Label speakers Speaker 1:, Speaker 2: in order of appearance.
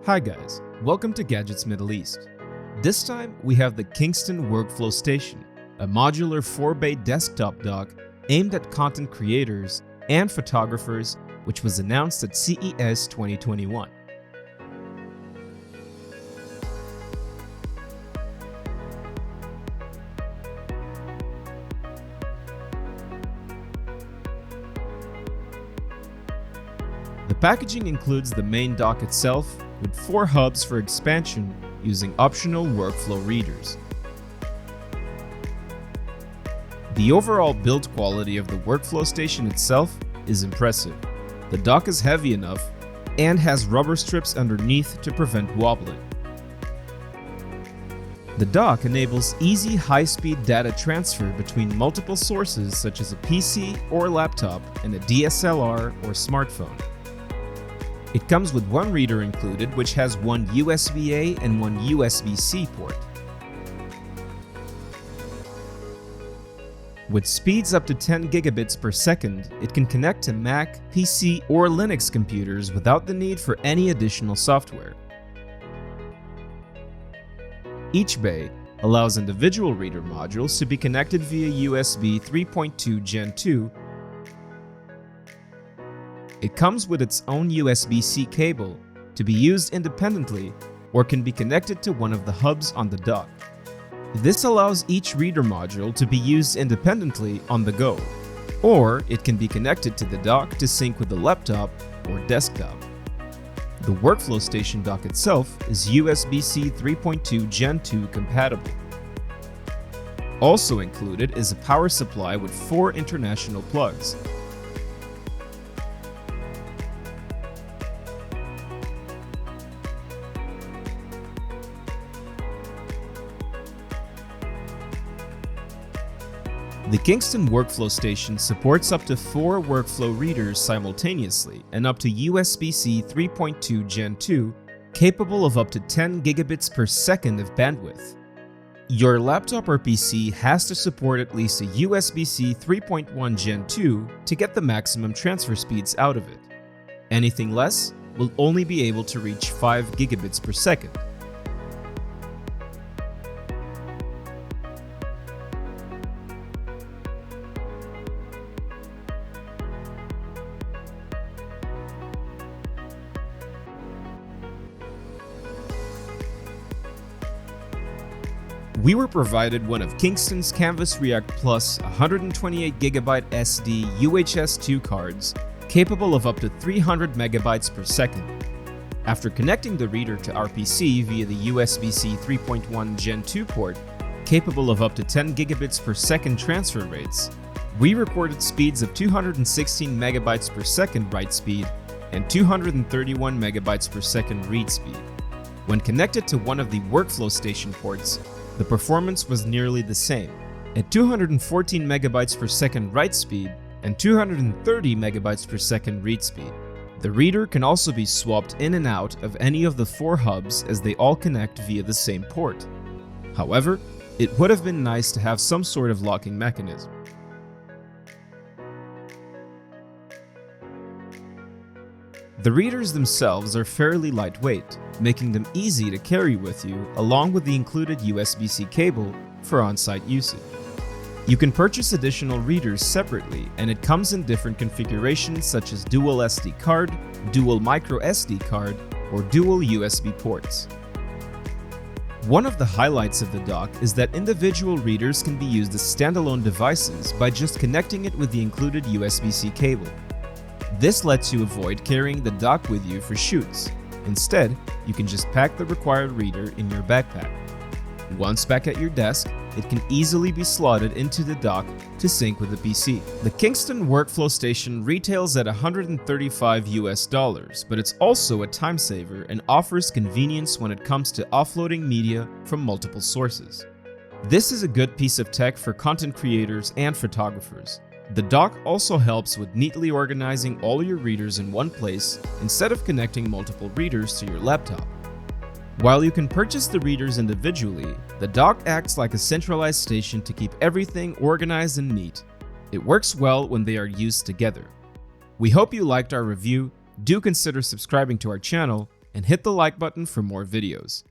Speaker 1: Hi guys, welcome to Gadgets Middle East. This time we have the Kingston Workflow Station, a modular 4-bay desktop dock aimed at content creators and photographers, which was announced at CES 2021. The packaging includes the main dock itself with 4 hubs for expansion using optional workflow readers. The overall build quality of the workflow station itself is impressive. The dock is heavy enough and has rubber strips underneath to prevent wobbling. The dock enables easy high-speed data transfer between multiple sources such as a PC or laptop and a DSLR or smartphone. It comes with one reader included, which has one USB-A and one USB-C port. With speeds up to 10 gigabits per second, it can connect to Mac, PC, or Linux computers without the need for any additional software. Each bay allows individual reader modules to be connected via USB 3.2 Gen 2. It comes with its own USB-C cable to be used independently or can be connected to one of the hubs on the dock. This allows each reader module to be used independently on the go, or it can be connected to the dock to sync with the laptop or desktop. The Workflow Station dock itself is USB-C 3.2 Gen 2 compatible. Also included is a power supply with 4 international plugs. The Kingston Workflow Station supports up to 4 workflow readers simultaneously and up to USB-C 3.2 Gen 2, capable of up to 10 gigabits per second of bandwidth. Your laptop or PC has to support at least a USB-C 3.1 Gen 2 to get the maximum transfer speeds out of it. Anything less will only be able to reach 5 gigabits per second. We were provided one of Kingston's Canvas React Plus 128GB SD UHS 2 cards, capable of up to 300 megabytes per second. After connecting the reader to our PC via the USB-C 3.1 Gen 2 port, capable of up to 10 gigabits per second transfer rates, we recorded speeds of 216 megabytes per second write speed and 231 megabytes per second read speed. When connected to one of the Workflow Station ports, the performance was nearly the same, at 214 megabytes per second write speed and 230 megabytes per second read speed. The reader can also be swapped in and out of any of the 4 hubs as they all connect via the same port. However, it would have been nice to have some sort of locking mechanism. The readers themselves are fairly lightweight, making them easy to carry with you along with the included USB-C cable for on-site usage. You can purchase additional readers separately, and it comes in different configurations such as dual SD card, dual micro SD card, or dual USB ports. One of the highlights of the dock is that individual readers can be used as standalone devices by just connecting it with the included USB-C cable. This lets you avoid carrying the dock with you for shoots. Instead, you can just pack the required reader in your backpack. Once back at your desk, it can easily be slotted into the dock to sync with the PC. The Kingston Workflow Station retails at $135 but it's also a time saver and offers convenience when it comes to offloading media from multiple sources. This is a good piece of tech for content creators and photographers. The dock also helps with neatly organizing all your readers in one place instead of connecting multiple readers to your laptop. While you can purchase the readers individually, the dock acts like a centralized station to keep everything organized and neat. It works well when they are used together. We hope you liked our review. Do consider subscribing to our channel, and hit the like button for more videos.